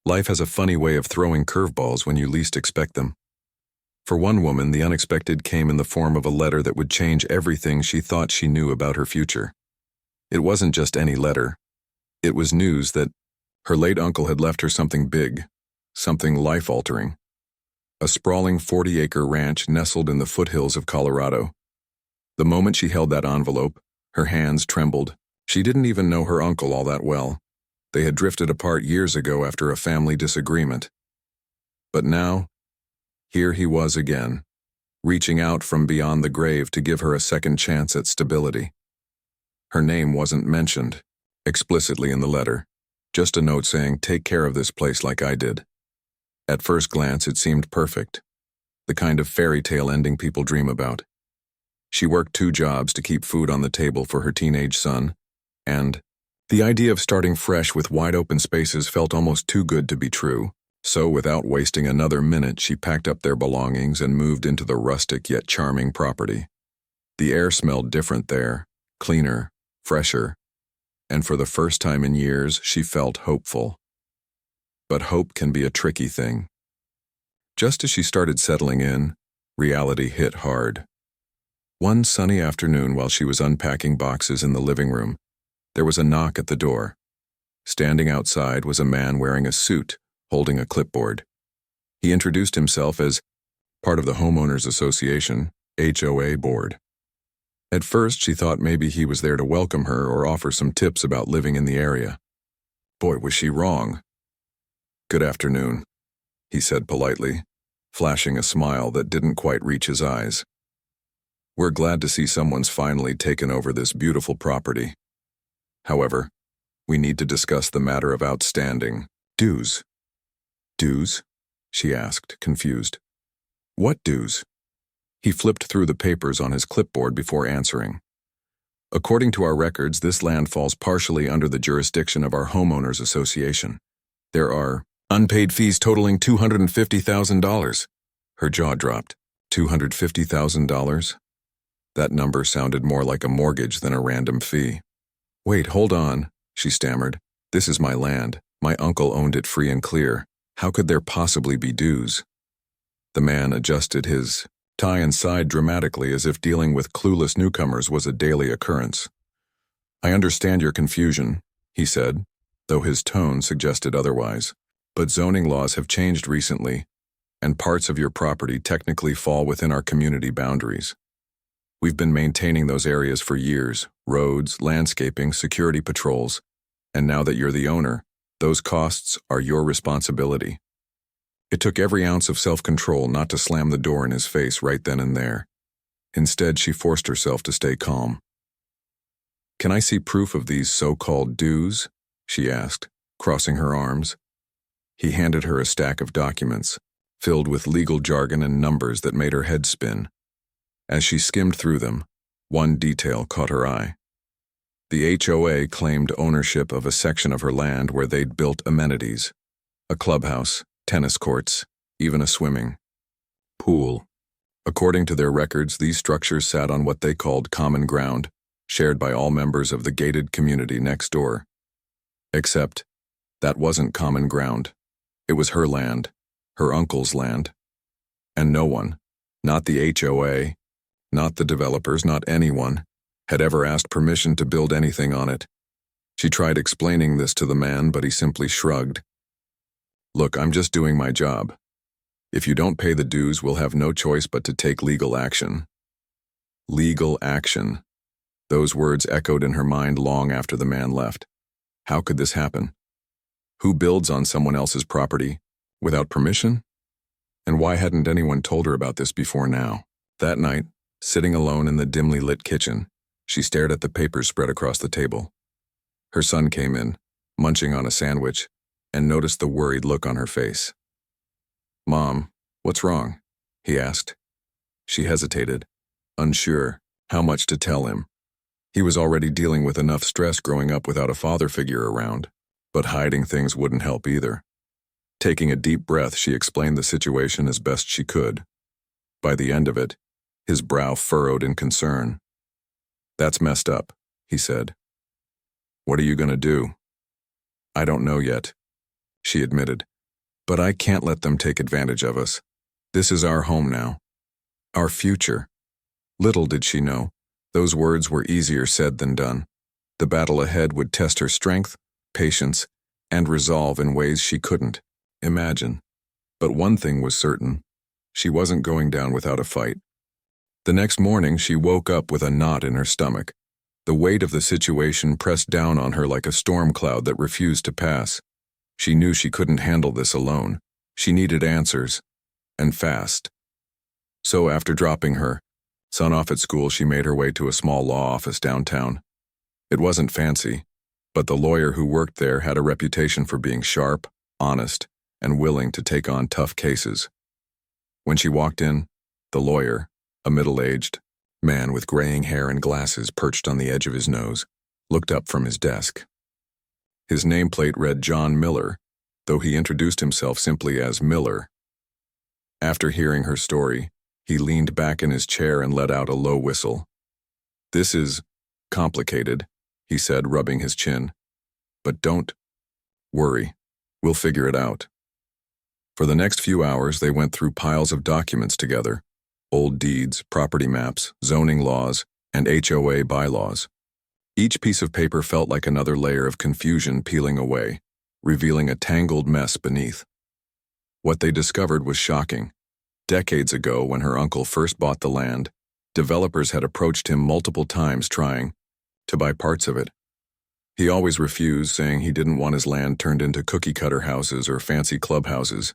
Life has a funny way of throwing curveballs when you least expect them. For one woman, the unexpected came in the form of a letter that would change everything she thought she knew about her future. It wasn't just any letter. It was news that her late uncle had left her something big, something life-altering. A sprawling 40-acre ranch nestled in the foothills of Colorado. The moment she held that envelope, her hands trembled. She didn't even know her uncle all that well. They had drifted apart years ago after a family disagreement. But now, here he was again, reaching out from beyond the grave to give her a second chance at stability. Her name wasn't mentioned explicitly in the letter, just a note saying, "Take care of this place like I did." At first glance, it seemed perfect, the kind of fairy tale ending people dream about. She worked 2 jobs to keep food on the table for her teenage son, and the idea of starting fresh with wide-open spaces felt almost too good to be true. So, without wasting another minute, she packed up their belongings and moved into the rustic yet charming property. The air smelled different there, cleaner, fresher, and for the first time in years, she felt hopeful. But hope can be a tricky thing. Just as she started settling in, reality hit hard. One sunny afternoon, while she was unpacking boxes in the living room, there was a knock at the door. Standing outside was a man wearing a suit, holding a clipboard. He introduced himself as part of the Homeowners Association, HOA board. At first, she thought maybe he was there to welcome her or offer some tips about living in the area. Boy, was she wrong. "Good afternoon," he said politely, flashing a smile that didn't quite reach his eyes. "We're glad to see someone's finally taken over this beautiful property. However, we need to discuss the matter of outstanding dues." "Dues?" she asked, confused. "What dues?" He flipped through the papers on his clipboard before answering. "According to our records, this land falls partially under the jurisdiction of our Homeowners Association. There are unpaid fees totaling $250,000. Her jaw dropped. $250,000? That number sounded more like a mortgage than a random fee. "Wait, hold on," she stammered. "This is my land. My uncle owned it free and clear. How could there possibly be dues?" The man adjusted his tie and sighed dramatically, as if dealing with clueless newcomers was a daily occurrence. "I understand your confusion," he said, though his tone suggested otherwise. "But zoning laws have changed recently, and parts of your property technically fall within our community boundaries. We've been maintaining those areas for years: roads, landscaping, security patrols, and now that you're the owner, those costs are your responsibility." It took every ounce of self-control not to slam the door in his face right then and there. Instead, she forced herself to stay calm. "Can I see proof of these so-called dues?" she asked, crossing her arms. He handed her a stack of documents, filled with legal jargon and numbers that made her head spin. As she skimmed through them, one detail caught her eye. The HOA claimed ownership of a section of her land where they'd built amenities: a clubhouse, tennis courts, even a swimming pool. According to their records, these structures sat on what they called common ground, shared by all members of the gated community next door. Except, that wasn't common ground. It was her land, her uncle's land. And no one, not the HOA, not the developers, not anyone, had ever asked permission to build anything on it. She tried explaining this to the man, but he simply shrugged. "Look, I'm just doing my job. If you don't pay the dues, we'll have no choice but to take legal action." Legal action. Those words echoed in her mind long after the man left. How could this happen? Who builds on someone else's property without permission? And why hadn't anyone told her about this before now? That night, sitting alone in the dimly lit kitchen, she stared at the papers spread across the table. Her son came in, munching on a sandwich, and noticed the worried look on her face. "Mom, what's wrong?" he asked. She hesitated, unsure how much to tell him. He was already dealing with enough stress growing up without a father figure around, but hiding things wouldn't help either. Taking a deep breath, she explained the situation as best she could. By the end of it, his brow furrowed in concern. "That's messed up," he said. "What are you going to do?" "I don't know yet," she admitted, But I can't let them take advantage of us. This is our home now. Our future. Little did she know, those words were easier said than done. The battle ahead would test her strength, patience, and resolve in ways she couldn't imagine. But one thing was certain. She wasn't going down without a fight. The next morning, she woke up with a knot in her stomach. The weight of the situation pressed down on her like a storm cloud that refused to pass. She knew she couldn't handle this alone. She needed answers, and fast. So after dropping her son off at school, she made her way to a small law office downtown. It wasn't fancy, but the lawyer who worked there had a reputation for being sharp, honest, and willing to take on tough cases. When she walked in, the lawyer, a middle-aged man with graying hair and glasses perched on the edge of his nose, looked up from his desk. His nameplate read John Miller, though he introduced himself simply as Miller. After hearing her story, he leaned back in his chair and let out a low whistle. "This is complicated," he said, rubbing his chin. "But don't worry. We'll figure it out." For the next few hours, they went through piles of documents together: old deeds, property maps, zoning laws, and HOA bylaws. Each piece of paper felt like another layer of confusion peeling away, revealing a tangled mess beneath. What they discovered was shocking. Decades ago, when her uncle first bought the land, developers had approached him multiple times trying to buy parts of it. He always refused, saying he didn't want his land turned into cookie-cutter houses or fancy clubhouses.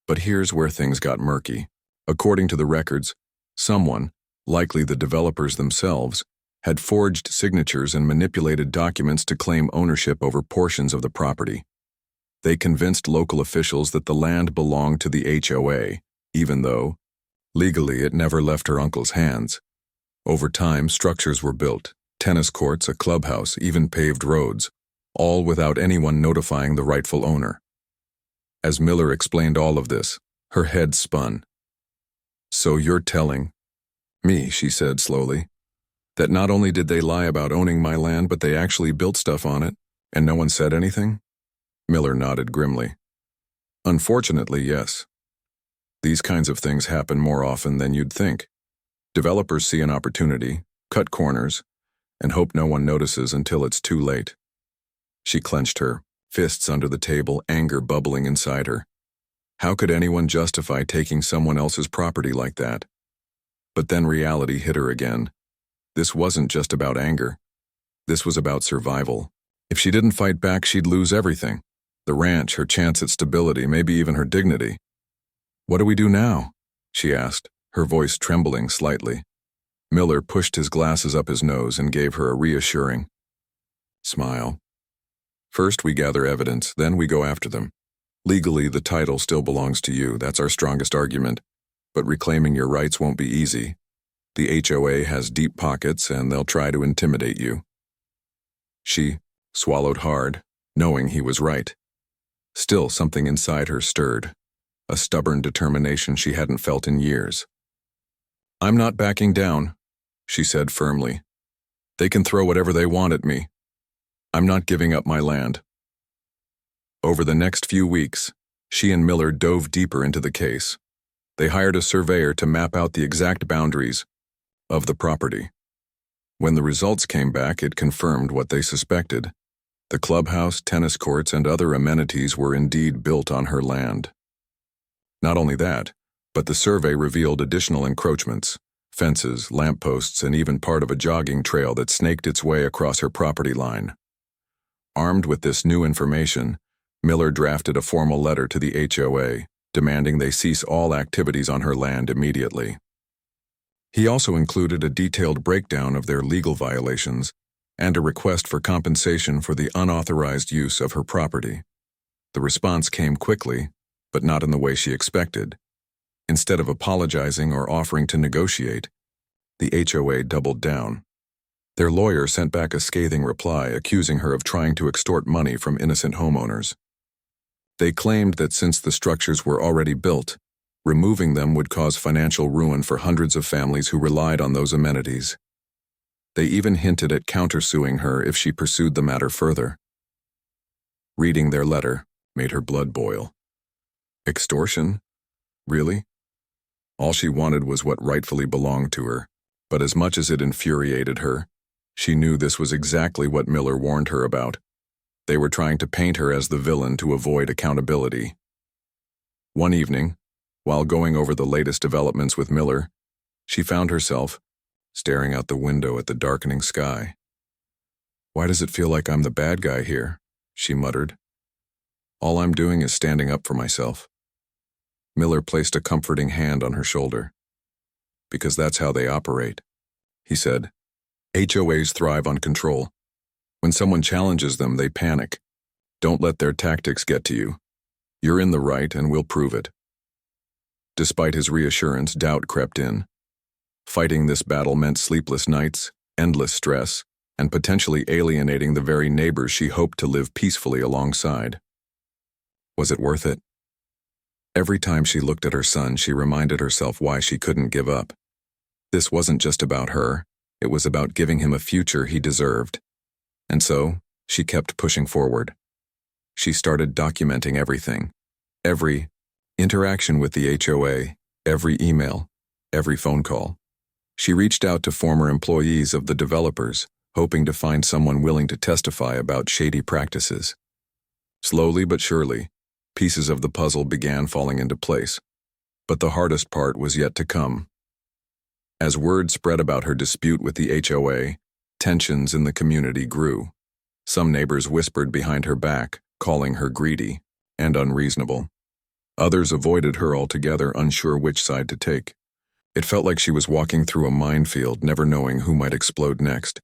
But here's where things got murky. According to the records, someone, likely the developers themselves, had forged signatures and manipulated documents to claim ownership over portions of the property. They convinced local officials that the land belonged to the HOA, even though, legally, it never left her uncle's hands. Over time, structures were built: tennis courts, a clubhouse, even paved roads, all without anyone notifying the rightful owner. As Miller explained all of this, her head spun. "So you're telling me," she said slowly, "that not only did they lie about owning my land, but they actually built stuff on it, and no one said anything?" Miller nodded grimly. "Unfortunately, yes. These kinds of things happen more often than you'd think. Developers see an opportunity, cut corners, and hope no one notices until it's too late." She clenched her fists under the table, anger bubbling inside her. How could anyone justify taking someone else's property like that? But then reality hit her again. This wasn't just about anger. This was about survival. If she didn't fight back, she'd lose everything: the ranch, her chance at stability, maybe even her dignity. "What do we do now?" she asked, her voice trembling slightly. Miller pushed his glasses up his nose and gave her a reassuring smile. "First we gather evidence, then we go after them. Legally, the title still belongs to you. That's our strongest argument. But reclaiming your rights won't be easy. The HOA has deep pockets, and they'll try to intimidate you." She swallowed hard, knowing he was right. Still, something inside her stirred, a stubborn determination she hadn't felt in years. "I'm not backing down," she said firmly. "They can throw whatever they want at me. I'm not giving up my land." Over the next few weeks, she and Miller dove deeper into the case. They hired a surveyor to map out the exact boundaries of the property. When the results came back, it confirmed what they suspected. The clubhouse, tennis courts, and other amenities were indeed built on her land. Not only that, but the survey revealed additional encroachments: fences, lampposts, and even part of a jogging trail that snaked its way across her property line. Armed with this new information, Miller drafted a formal letter to the HOA, demanding they cease all activities on her land immediately. He also included a detailed breakdown of their legal violations and a request for compensation for the unauthorized use of her property. The response came quickly, but not in the way she expected. Instead of apologizing or offering to negotiate, the HOA doubled down. Their lawyer sent back a scathing reply accusing her of trying to extort money from innocent homeowners. They claimed that since the structures were already built, removing them would cause financial ruin for hundreds of families who relied on those amenities. They even hinted at countersuing her if she pursued the matter further. Reading their letter made her blood boil. Extortion? Really? All she wanted was what rightfully belonged to her, but as much as it infuriated her, she knew this was exactly what Miller warned her about. They were trying to paint her as the villain to avoid accountability. One evening, while going over the latest developments with Miller, she found herself staring out the window at the darkening sky. "Why does it feel like I'm the bad guy here?" she muttered. "All I'm doing is standing up for myself." Miller placed a comforting hand on her shoulder. "Because that's how they operate," he said. "HOAs thrive on control. When someone challenges them, they panic. Don't let their tactics get to you. You're in the right and we'll prove it." Despite his reassurance, doubt crept in. Fighting this battle meant sleepless nights, endless stress, and potentially alienating the very neighbors she hoped to live peacefully alongside. Was it worth it? Every time she looked at her son, she reminded herself why she couldn't give up. This wasn't just about her, it was about giving him a future he deserved. And so, she kept pushing forward. She started documenting everything. Every interaction with the HOA, every email, every phone call. She reached out to former employees of the developers, hoping to find someone willing to testify about shady practices. Slowly but surely, pieces of the puzzle began falling into place. But the hardest part was yet to come. As word spread about her dispute with the HOA, tensions in the community grew. Some neighbors whispered behind her back, calling her greedy and unreasonable. Others avoided her altogether, unsure which side to take. It felt like she was walking through a minefield, never knowing who might explode next.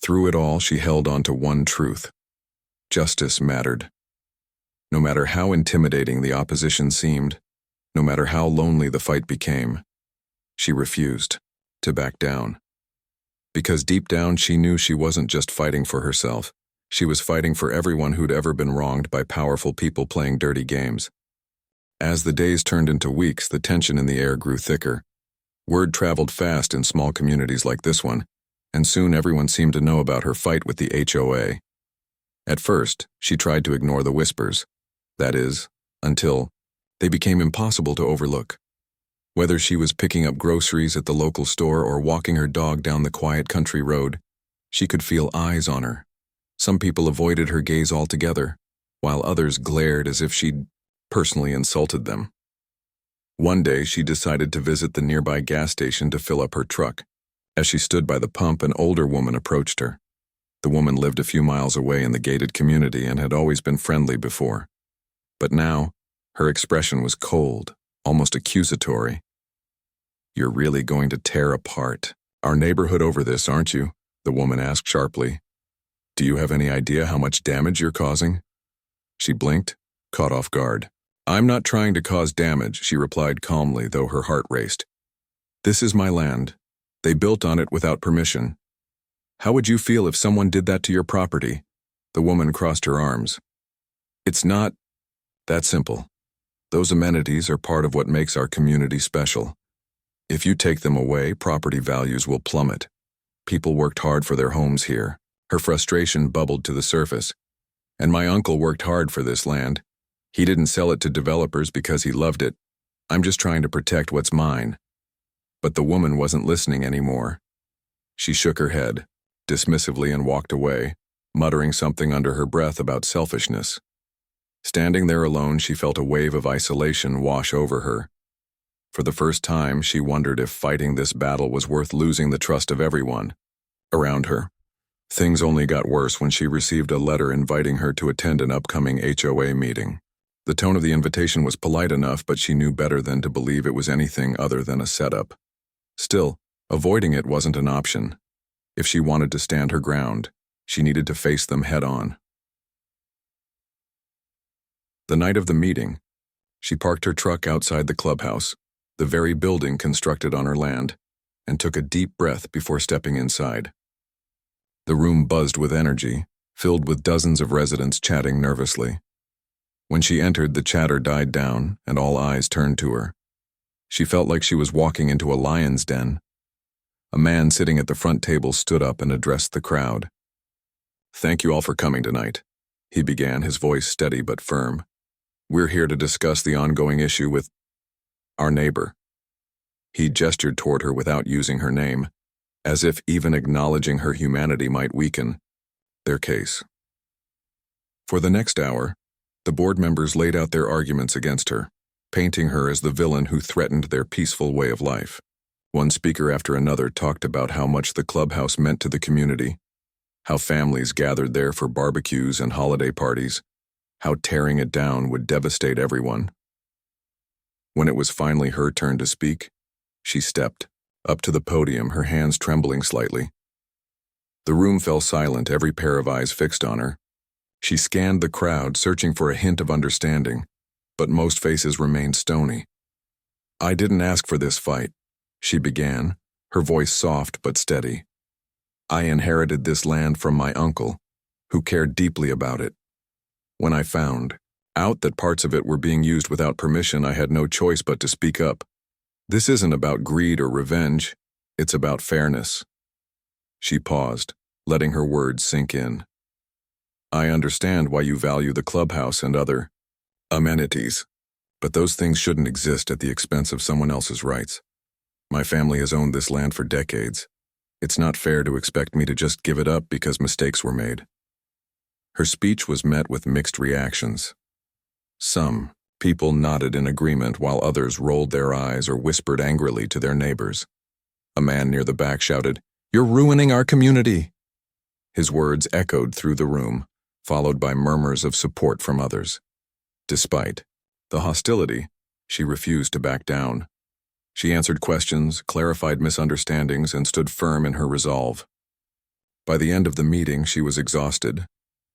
Through it all, she held on to one truth. Justice mattered. No matter how intimidating the opposition seemed, no matter how lonely the fight became, she refused to back down. Because deep down she knew she wasn't just fighting for herself, she was fighting for everyone who'd ever been wronged by powerful people playing dirty games. As the days turned into weeks, the tension in the air grew thicker. Word traveled fast in small communities like this one, and soon everyone seemed to know about her fight with the HOA. At first, she tried to ignore the whispers. That is, until they became impossible to overlook. Whether she was picking up groceries at the local store or walking her dog down the quiet country road, she could feel eyes on her. Some people avoided her gaze altogether, while others glared as if she'd personally insulted them. One day, she decided to visit the nearby gas station to fill up her truck. As she stood by the pump, an older woman approached her. The woman lived a few miles away in the gated community and had always been friendly before. But now, her expression was cold, almost accusatory. "You're really going to tear apart our neighborhood over this, aren't you?" the woman asked sharply. "Do you have any idea how much damage you're causing?" She blinked, caught off guard. "I'm not trying to cause damage," she replied calmly, though her heart raced. "This is my land. They built on it without permission. How would you feel if someone did that to your property?" The woman crossed her arms. "It's not that simple. Those amenities are part of what makes our community special. If you take them away, property values will plummet. People worked hard for their homes here." Her frustration bubbled to the surface. "And my uncle worked hard for this land. He didn't sell it to developers because he loved it. I'm just trying to protect what's mine." But the woman wasn't listening anymore. She shook her head, dismissively, and walked away, muttering something under her breath about selfishness. Standing there alone, she felt a wave of isolation wash over her. For the first time, she wondered if fighting this battle was worth losing the trust of everyone around her. Things only got worse when she received a letter inviting her to attend an upcoming HOA meeting. The tone of the invitation was polite enough, but she knew better than to believe it was anything other than a setup. Still, avoiding it wasn't an option. If she wanted to stand her ground, she needed to face them head-on. The night of the meeting, she parked her truck outside the clubhouse, the very building constructed on her land, and took a deep breath before stepping inside. The room buzzed with energy, filled with dozens of residents chatting nervously. When she entered, the chatter died down, and all eyes turned to her. She felt like she was walking into a lion's den. A man sitting at the front table stood up and addressed the crowd. "Thank you all for coming tonight," he began, his voice steady but firm. We're here to discuss the ongoing issue with our neighbor. He gestured toward her without using her name, as if even acknowledging her humanity might weaken their case. For the next hour, the board members laid out their arguments against her, painting her as the villain who threatened their peaceful way of life. One speaker after another talked about how much the clubhouse meant to the community, how families gathered there for barbecues and holiday parties, how tearing it down would devastate everyone. When it was finally her turn to speak, she stepped up to the podium, her hands trembling slightly. The room fell silent, every pair of eyes fixed on her. She scanned the crowd, searching for a hint of understanding, but most faces remained stony. "I didn't ask for this fight," she began, her voice soft but steady. "I inherited this land from my uncle, who cared deeply about it. When I found out that parts of it were being used without permission, I had no choice but to speak up. This isn't about greed or revenge, it's about fairness." She paused, letting her words sink in. "I understand why you value the clubhouse and other amenities, but those things shouldn't exist at the expense of someone else's rights. My family has owned this land for decades. It's not fair to expect me to just give it up because mistakes were made." Her speech was met with mixed reactions. Some people nodded in agreement while others rolled their eyes or whispered angrily to their neighbors. A man near the back shouted, "You're ruining our community!" His words echoed through the room, followed by murmurs of support from others. Despite the hostility, she refused to back down. She answered questions, clarified misunderstandings, and stood firm in her resolve. By the end of the meeting, she was exhausted,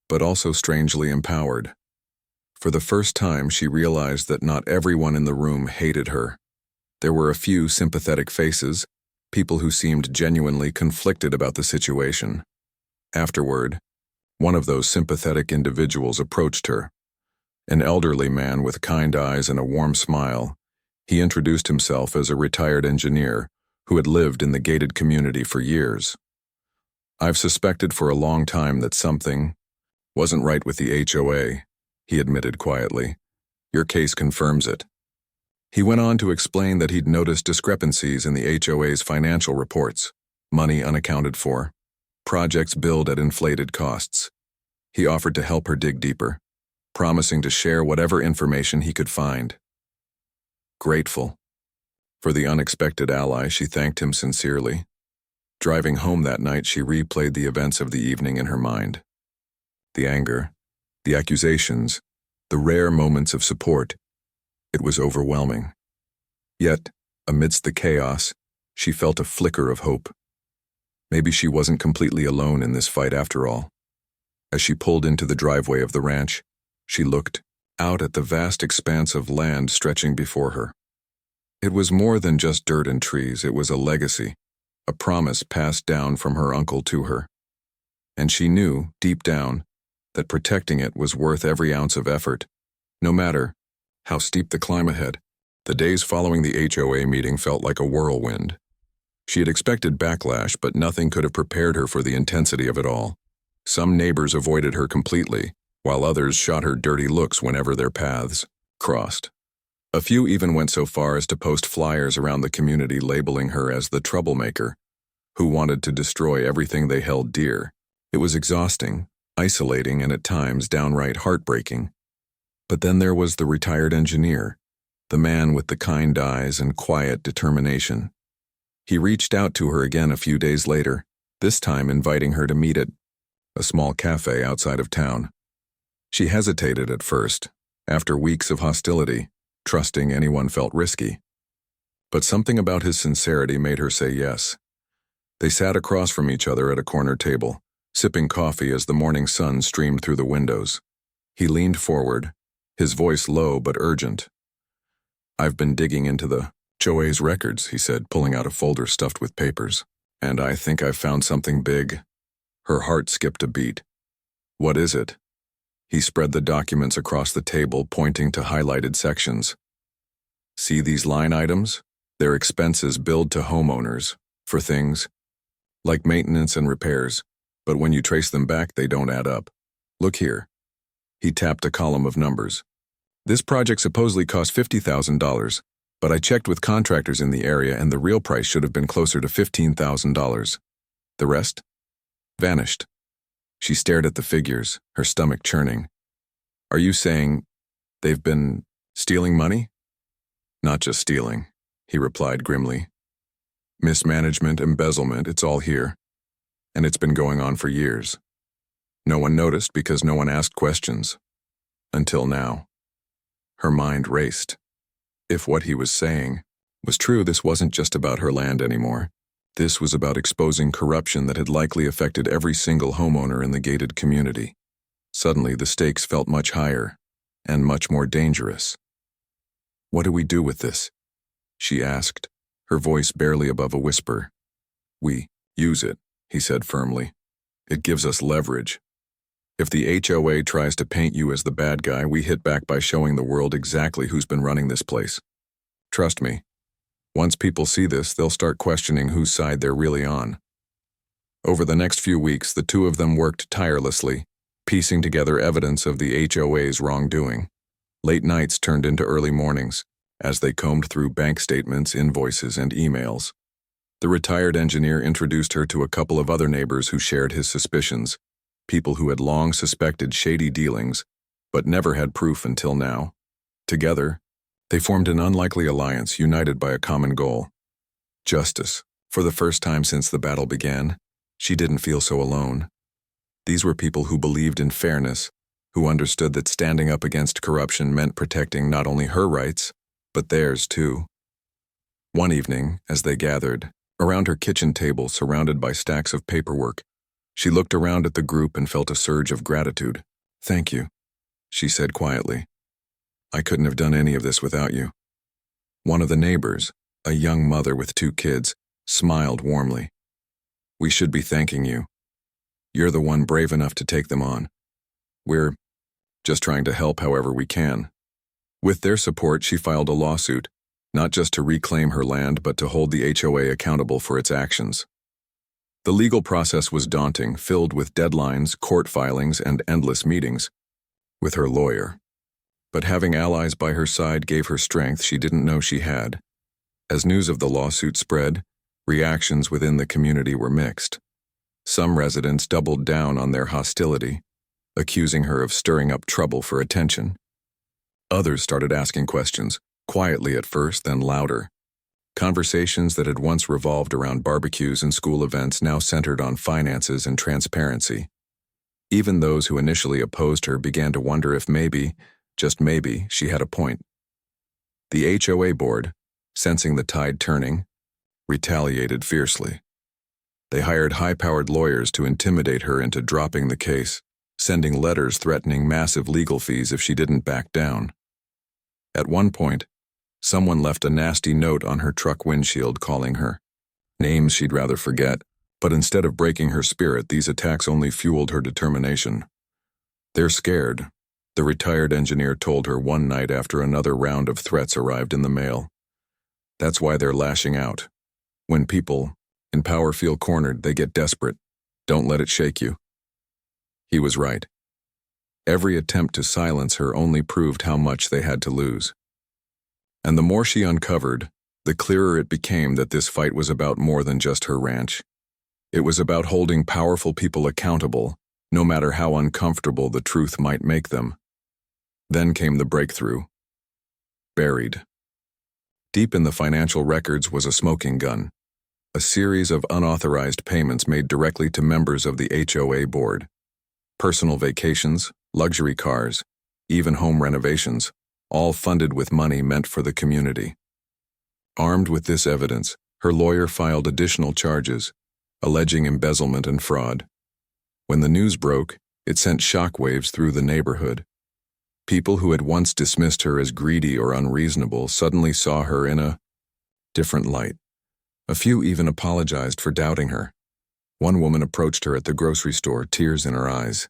but also strangely empowered. For the first time, she realized that not everyone in the room hated her. There were a few sympathetic faces, people who seemed genuinely conflicted about the situation. Afterward, one of those sympathetic individuals approached her. An elderly man with kind eyes and a warm smile. He introduced himself as a retired engineer who had lived in the gated community for years. "I've suspected for a long time that something wasn't right with the HOA," he admitted quietly. "Your case confirms it." He went on to explain that he'd noticed discrepancies in the HOA's financial reports, money unaccounted for, projects billed at inflated costs. He offered to help her dig deeper, promising to share whatever information he could find. Grateful for the unexpected ally, she thanked him sincerely. Driving home that night, she replayed the events of the evening in her mind. The anger, the accusations, the rare moments of support. It was overwhelming. Yet, amidst the chaos, she felt a flicker of hope. Maybe she wasn't completely alone in this fight after all. As she pulled into the driveway of the ranch, she looked out at the vast expanse of land stretching before her. It was more than just dirt and trees, it was a legacy, a promise passed down from her uncle to her. And she knew, deep down, that protecting it was worth every ounce of effort, no matter how steep the climb ahead. The days following the HOA meeting felt like a whirlwind. She had expected backlash, but nothing could have prepared her for the intensity of it all. Some neighbors avoided her completely, while others shot her dirty looks whenever their paths crossed. A few even went so far as to post flyers around the community labeling her as the troublemaker, who wanted to destroy everything they held dear. It was exhausting, isolating, and at times downright heartbreaking. But then there was the retired engineer, the man with the kind eyes and quiet determination. He reached out to her again a few days later, this time inviting her to meet at a small cafe outside of town. She hesitated at first, after weeks of hostility, trusting anyone felt risky. But something about his sincerity made her say yes. They sat across from each other at a corner table, sipping coffee as the morning sun streamed through the windows. He leaned forward, his voice low but urgent. "I've been digging into the HOA's records," he said, pulling out a folder stuffed with papers. "And I think I've found something big." Her heart skipped a beat. "What is it?" He spread the documents across the table, pointing to highlighted sections. "See these line items? They're expenses billed to homeowners for things like maintenance and repairs, but when you trace them back, they don't add up. Look here." He tapped a column of numbers. This project supposedly cost $50,000, but I checked with contractors in the area and the real price should have been closer to $15,000. The rest? Vanished. She stared at the figures, her stomach churning. Are you saying they've been stealing money? Not just stealing, he replied grimly. Mismanagement, embezzlement, it's all here. And it's been going on for years. No one noticed because no one asked questions. Until now. Her mind raced. If what he was saying was true, this wasn't just about her land anymore. This was about exposing corruption that had likely affected every single homeowner in the gated community. Suddenly, the stakes felt much higher and much more dangerous. What do we do with this? She asked, her voice barely above a whisper. We use it, he said firmly. It gives us leverage. If the HOA tries to paint you as the bad guy, we hit back by showing the world exactly who's been running this place. Trust me, once people see this, they'll start questioning whose side they're really on. Over the next few weeks, the two of them worked tirelessly, piecing together evidence of the HOA's wrongdoing. Late nights turned into early mornings, as they combed through bank statements, invoices, and emails. The retired engineer introduced her to a couple of other neighbors who shared his suspicions, people who had long suspected shady dealings, but never had proof until now. Together, they formed an unlikely alliance united by a common goal. Justice. For the first time since the battle began, she didn't feel so alone. These were people who believed in fairness, who understood that standing up against corruption meant protecting not only her rights, but theirs too. One evening, as they gathered, around her kitchen table surrounded by stacks of paperwork, she looked around at the group and felt a surge of gratitude. Thank you, she said quietly. I couldn't have done any of this without you. One of the neighbors, a young mother with 2 kids, smiled warmly. We should be thanking you. You're the one brave enough to take them on. We're just trying to help however we can. With their support, she filed a lawsuit, not just to reclaim her land, but to hold the HOA accountable for its actions. The legal process was daunting, filled with deadlines, court filings, and endless meetings with her lawyer. But having allies by her side gave her strength she didn't know she had. As news of the lawsuit spread, reactions within the community were mixed. Some residents doubled down on their hostility, accusing her of stirring up trouble for attention. Others started asking questions, quietly at first, then louder. Conversations that had once revolved around barbecues and school events now centered on finances and transparency. Even those who initially opposed her began to wonder if maybe, just maybe, she had a point. The HOA board, sensing the tide turning, retaliated fiercely. They hired high-powered lawyers to intimidate her into dropping the case, sending letters threatening massive legal fees if she didn't back down. At one point, someone left a nasty note on her truck windshield calling her names she'd rather forget, but instead of breaking her spirit, these attacks only fueled her determination. They're scared, the retired engineer told her one night after another round of threats arrived in the mail. That's why they're lashing out. When people in power feel cornered, they get desperate. Don't let it shake you. He was right. Every attempt to silence her only proved how much they had to lose. And the more she uncovered, the clearer it became that this fight was about more than just her ranch. It was about holding powerful people accountable, no matter how uncomfortable the truth might make them. Then came the breakthrough. Buried. Deep in the financial records was a smoking gun, a series of unauthorized payments made directly to members of the HOA board. Personal vacations, luxury cars, even home renovations, all funded with money meant for the community. Armed with this evidence, her lawyer filed additional charges, alleging embezzlement and fraud. When the news broke, it sent shockwaves through the neighborhood. People who had once dismissed her as greedy or unreasonable suddenly saw her in a different light. A few even apologized for doubting her. One woman approached her at the grocery store, tears in her eyes.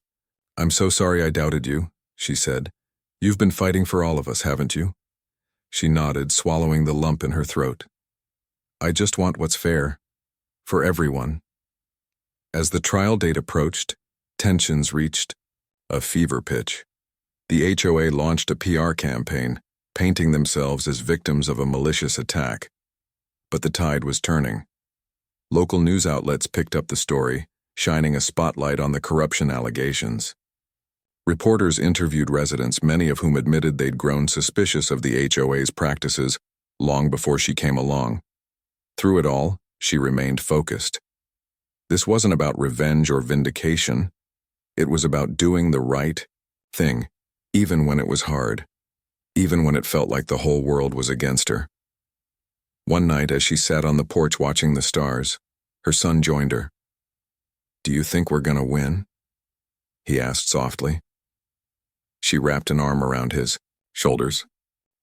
"I'm so sorry I doubted you," she said. "You've been fighting for all of us, haven't you?" She nodded, swallowing the lump in her throat. "I just want what's fair. For everyone." As the trial date approached, tensions reached a fever pitch. The HOA launched a PR campaign, painting themselves as victims of a malicious attack. But the tide was turning. Local news outlets picked up the story, shining a spotlight on the corruption allegations. Reporters interviewed residents, many of whom admitted they'd grown suspicious of the HOA's practices long before she came along. Through it all, she remained focused. This wasn't about revenge or vindication. It was about doing the right thing, even when it was hard, even when it felt like the whole world was against her. One night, as she sat on the porch watching the stars, her son joined her. "Do you think we're gonna win?" he asked softly. She wrapped an arm around his shoulders.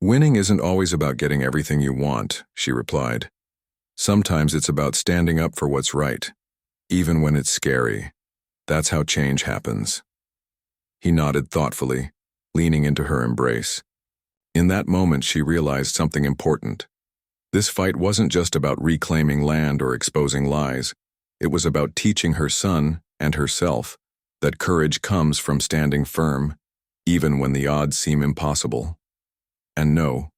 "Winning isn't always about getting everything you want," she replied. "Sometimes it's about standing up for what's right, even when it's scary. That's how change happens." He nodded thoughtfully, leaning into her embrace. In that moment, she realized something important. This fight wasn't just about reclaiming land or exposing lies. It was about teaching her son and herself that courage comes from standing firm, even when the odds seem impossible. And no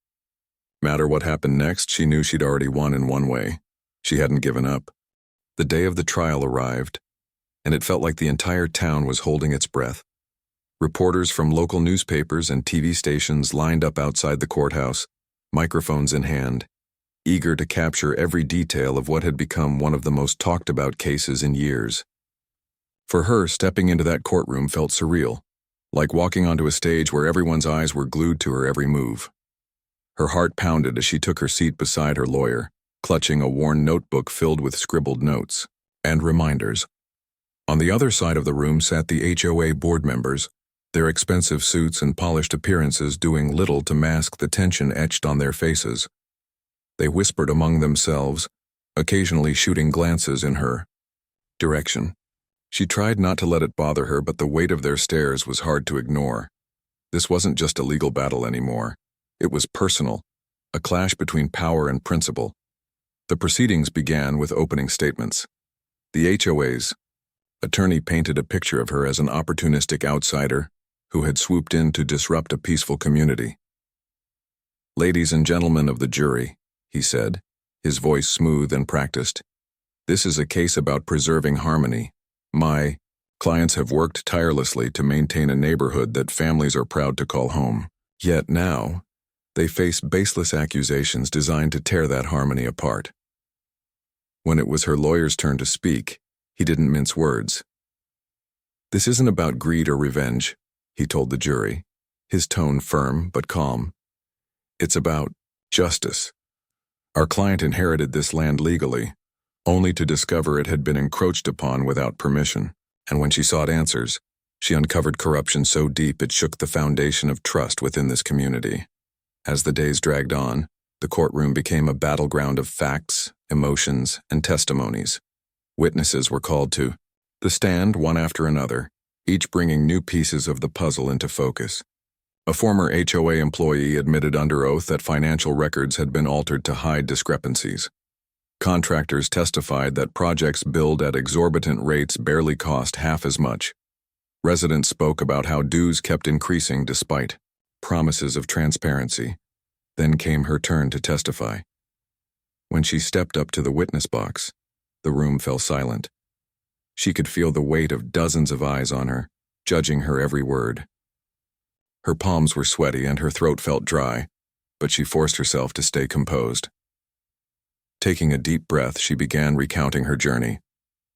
matter what happened next, she knew she'd already won in one way. She hadn't given up. The day of the trial arrived, and it felt like the entire town was holding its breath. Reporters from local newspapers and TV stations lined up outside the courthouse, microphones in hand, eager to capture every detail of what had become one of the most talked about cases in years. For her, stepping into that courtroom felt surreal, like walking onto a stage where everyone's eyes were glued to her every move. Her heart pounded as she took her seat beside her lawyer, clutching a worn notebook filled with scribbled notes and reminders. On the other side of the room sat the HOA board members, their expensive suits and polished appearances doing little to mask the tension etched on their faces. They whispered among themselves, occasionally shooting glances in her direction. She tried not to let it bother her, but the weight of their stares was hard to ignore. This wasn't just a legal battle anymore. It was personal, a clash between power and principle. The proceedings began with opening statements. The HOA's attorney painted a picture of her as an opportunistic outsider who had swooped in to disrupt a peaceful community. "Ladies and gentlemen of the jury," he said, his voice smooth and practiced, "this is a case about preserving harmony. My clients have worked tirelessly to maintain a neighborhood that families are proud to call home. Yet now, they face baseless accusations designed to tear that harmony apart." When it was her lawyer's turn to speak, he didn't mince words. "This isn't about greed or revenge," he told the jury, his tone firm but calm. "It's about justice. Our client inherited this land legally, only to discover it had been encroached upon without permission, and when she sought answers, she uncovered corruption so deep it shook the foundation of trust within this community. As the days dragged on, the courtroom became a battleground of facts, emotions, and testimonies. Witnesses were called to the stand one after another, each bringing new pieces of the puzzle into focus. A former HOA employee admitted under oath that financial records had been altered to hide discrepancies. Contractors testified that projects billed at exorbitant rates barely cost half as much. Residents spoke about how dues kept increasing despite promises of transparency. Then came her turn to testify. When she stepped up to the witness box, the room fell silent. She could feel the weight of dozens of eyes on her, judging her every word. Her palms were sweaty and her throat felt dry, but she forced herself to stay composed. Taking a deep breath, she began recounting her journey.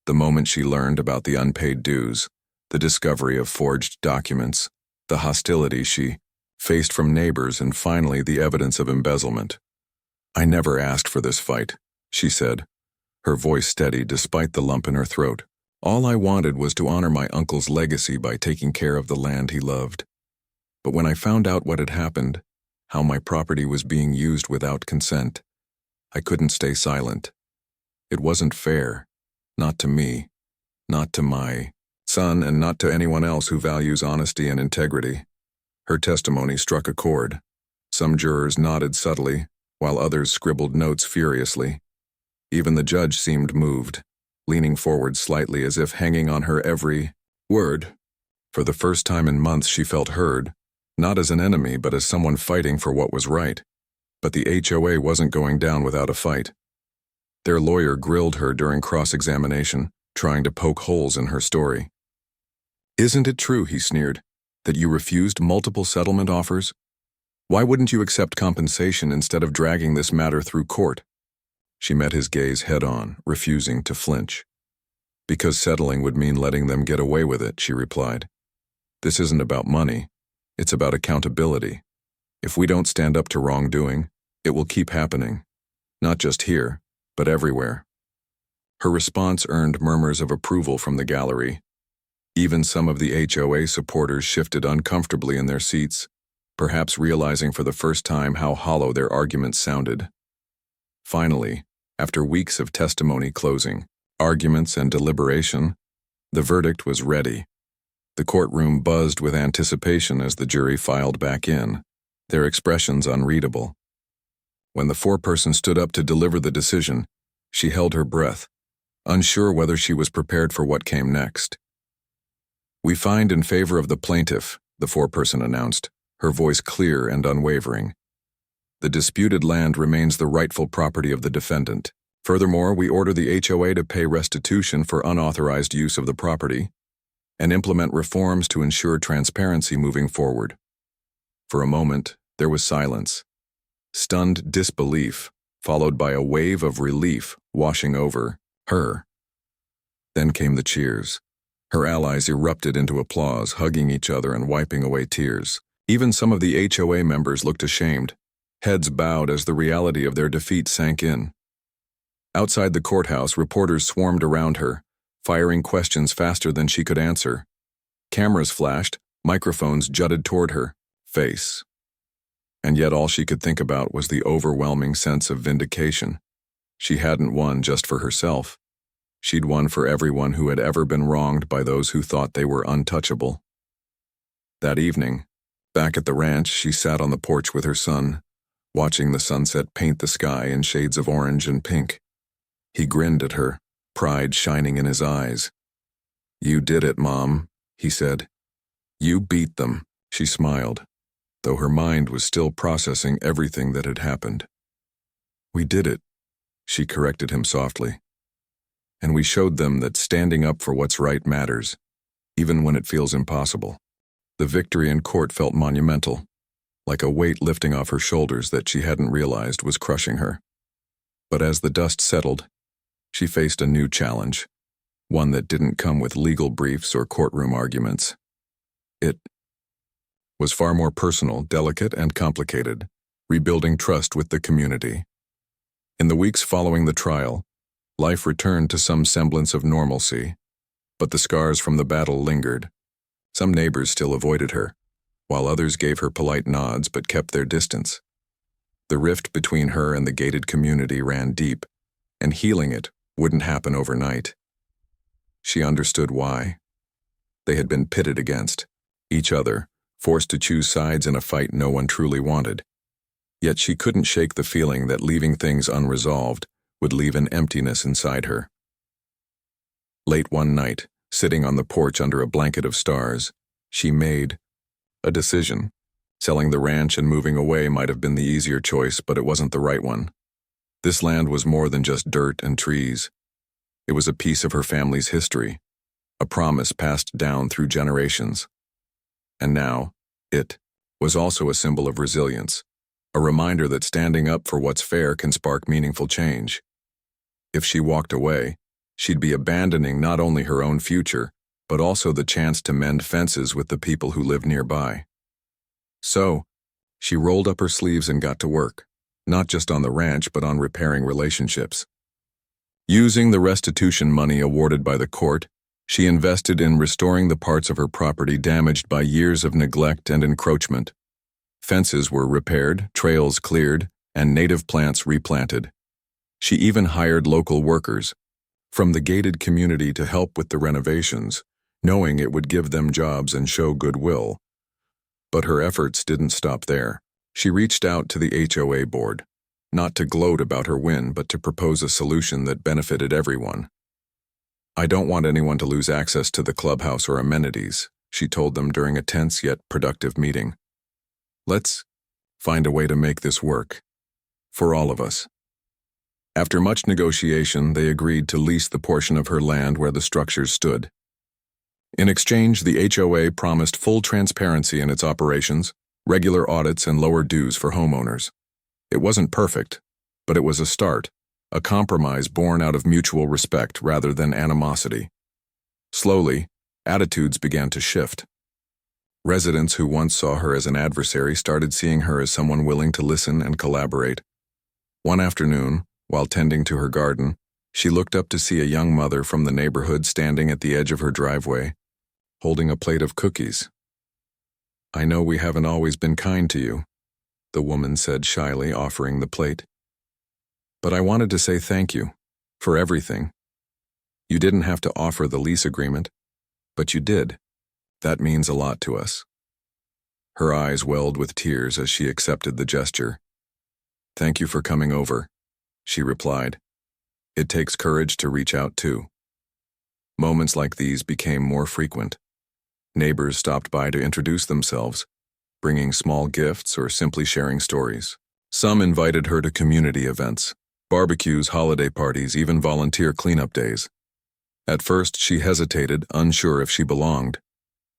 The moment she learned about the unpaid dues, the discovery of forged documents, the hostility she faced from neighbors, and finally the evidence of embezzlement. "I never asked for this fight," she said, her voice steady despite the lump in her throat. "All I wanted was to honor my uncle's legacy by taking care of the land he loved. But when I found out what had happened, how my property was being used without consent, I couldn't stay silent. It wasn't fair. Not to me, not to my son, and not to anyone else who values honesty and integrity." Her testimony struck a chord. Some jurors nodded subtly, while others scribbled notes furiously. Even the judge seemed moved, leaning forward slightly as if hanging on her every word. For the first time in months, she felt heard, not as an enemy but as someone fighting for what was right. But the HOA wasn't going down without a fight. Their lawyer grilled her during cross-examination, trying to poke holes in her story. "Isn't it true," he sneered, "that you refused multiple settlement offers? Why wouldn't you accept compensation instead of dragging this matter through court?" She met his gaze head-on, refusing to flinch. "Because settling would mean letting them get away with it," she replied. "This isn't about money. It's about accountability. If we don't stand up to wrongdoing, it will keep happening. Not just here, but everywhere." Her response earned murmurs of approval from the gallery. Even some of the HOA supporters shifted uncomfortably in their seats, perhaps realizing for the first time how hollow their arguments sounded. Finally, after weeks of testimony closing, arguments and deliberation, the verdict was ready. The courtroom buzzed with anticipation as the jury filed back in, their expressions unreadable. When the foreperson stood up to deliver the decision, she held her breath, unsure whether she was prepared for what came next. "We find in favor of the plaintiff," the foreperson announced, her voice clear and unwavering. "The disputed land remains the rightful property of the defendant. Furthermore, we order the HOA to pay restitution for unauthorized use of the property and implement reforms to ensure transparency moving forward." For a moment, there was silence. Stunned disbelief, followed by a wave of relief washing over her. Then came the cheers. Her allies erupted into applause, hugging each other and wiping away tears. Even some of the HOA members looked ashamed, heads bowed as the reality of their defeat sank in. Outside the courthouse, reporters swarmed around her, firing questions faster than she could answer. Cameras flashed, microphones jutted toward her face. And yet all she could think about was the overwhelming sense of vindication. She hadn't won just for herself. She'd won for everyone who had ever been wronged by those who thought they were untouchable. That evening, back at the ranch, she sat on the porch with her son, watching the sunset paint the sky in shades of orange and pink. He grinned at her, pride shining in his eyes. "You did it, Mom," he said. "You beat them." She smiled, though her mind was still processing everything that had happened. "We did it," she corrected him softly. "And we showed them that standing up for what's right matters, even when it feels impossible." The victory in court felt monumental, like a weight lifting off her shoulders that she hadn't realized was crushing her. But as the dust settled, she faced a new challenge, one that didn't come with legal briefs or courtroom arguments. It was far more personal, delicate, and complicated, rebuilding trust with the community. In the weeks following the trial, life returned to some semblance of normalcy, but the scars from the battle lingered. Some neighbors still avoided her, while others gave her polite nods but kept their distance. The rift between her and the gated community ran deep, and healing it wouldn't happen overnight. She understood why. They had been pitted against each other, forced to choose sides in a fight no one truly wanted. Yet she couldn't shake the feeling that leaving things unresolved would leave an emptiness inside her. Late one night, sitting on the porch under a blanket of stars, she made a decision. Selling the ranch and moving away might have been the easier choice, but it wasn't the right one. This land was more than just dirt and trees. It was a piece of her family's history, a promise passed down through generations. And now, it was also a symbol of resilience, a reminder that standing up for what's fair can spark meaningful change. If she walked away, she'd be abandoning not only her own future, but also the chance to mend fences with the people who live nearby. So, she rolled up her sleeves and got to work, not just on the ranch but on repairing relationships. Using the restitution money awarded by the court, she invested in restoring the parts of her property damaged by years of neglect and encroachment. Fences were repaired, trails cleared, and native plants replanted. She even hired local workers from the gated community to help with the renovations, knowing it would give them jobs and show goodwill. But her efforts didn't stop there. She reached out to the HOA board, not to gloat about her win, but to propose a solution that benefited everyone. "I don't want anyone to lose access to the clubhouse or amenities," she told them during a tense yet productive meeting. Let's find a way to make this work. For all of us. After much negotiation, they agreed to lease the portion of her land where the structures stood. In exchange, the HOA promised full transparency in its operations, regular audits, and lower dues for homeowners. It wasn't perfect, but it was a start, a compromise born out of mutual respect rather than animosity. Slowly, attitudes began to shift. Residents who once saw her as an adversary started seeing her as someone willing to listen and collaborate. One afternoon, while tending to her garden, she looked up to see a young mother from the neighborhood standing at the edge of her driveway, holding a plate of cookies. "I know we haven't always been kind to you," the woman said shyly, offering the plate. "But I wanted to say thank you for everything. You didn't have to offer the lease agreement, but you did. That means a lot to us." Her eyes welled with tears as she accepted the gesture. "Thank you for coming over," she replied. "It takes courage to reach out too." Moments like these became more frequent. Neighbors stopped by to introduce themselves, bringing small gifts or simply sharing stories. Some invited her to community events, barbecues, holiday parties, even volunteer cleanup days. At first, she hesitated, unsure if she belonged.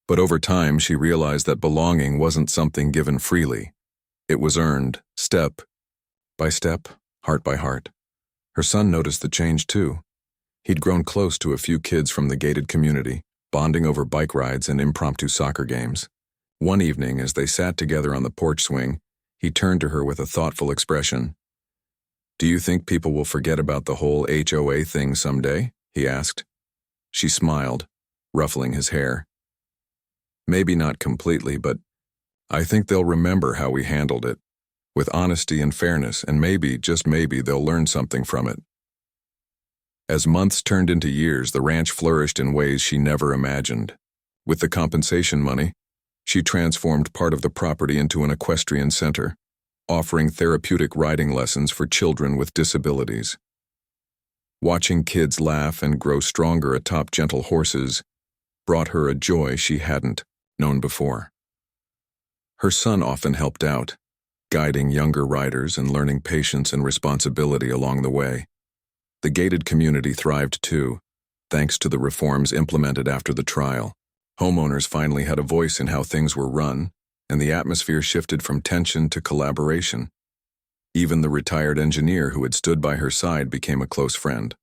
But over time, she realized that belonging wasn't something given freely. It was earned, step by step, heart by heart. Her son noticed the change too. He'd grown close to a few kids from the gated community, bonding over bike rides and impromptu soccer games. One evening, as they sat together on the porch swing, he turned to her with a thoughtful expression. "Do you think people will forget about the whole HOA thing someday?" he asked. She smiled, ruffling his hair. "Maybe not completely, but I think they'll remember how we handled it, with honesty and fairness, and maybe, just maybe, they'll learn something from it." As months turned into years, the ranch flourished in ways she never imagined. With the compensation money, she transformed part of the property into an equestrian center, offering therapeutic riding lessons for children with disabilities. Watching kids laugh and grow stronger atop gentle horses brought her a joy she hadn't known before. Her son often helped out, guiding younger riders and learning patience and responsibility along the way. The gated community thrived too, thanks to the reforms implemented after the trial. Homeowners finally had a voice in how things were run, and the atmosphere shifted from tension to collaboration. Even the retired engineer who had stood by her side became a close friend,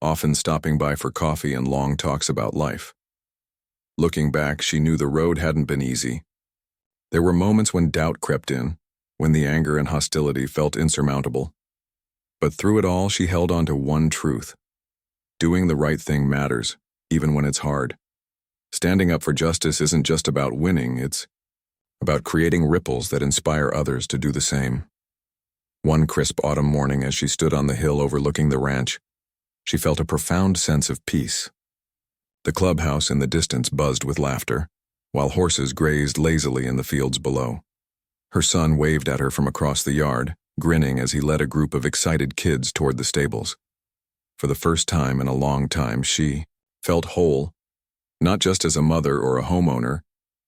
often stopping by for coffee and long talks about life. Looking back, she knew the road hadn't been easy. There were moments when doubt crept in, when the anger and hostility felt insurmountable. But through it all, she held on to one truth. Doing the right thing matters, even when it's hard. Standing up for justice isn't just about winning, it's about creating ripples that inspire others to do the same. One crisp autumn morning, as she stood on the hill overlooking the ranch, she felt a profound sense of peace. The clubhouse in the distance buzzed with laughter, while horses grazed lazily in the fields below. Her son waved at her from across the yard, grinning as he led a group of excited kids toward the stables. For the first time in a long time, she felt whole, not just as a mother or a homeowner,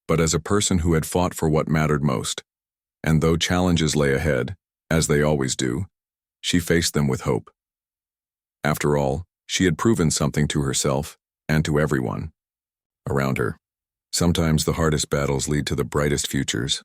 but as a person who had fought for what mattered most. And though challenges lay ahead, as they always do, she faced them with hope. After all, she had proven something to herself and to everyone around her. Sometimes the hardest battles lead to the brightest futures.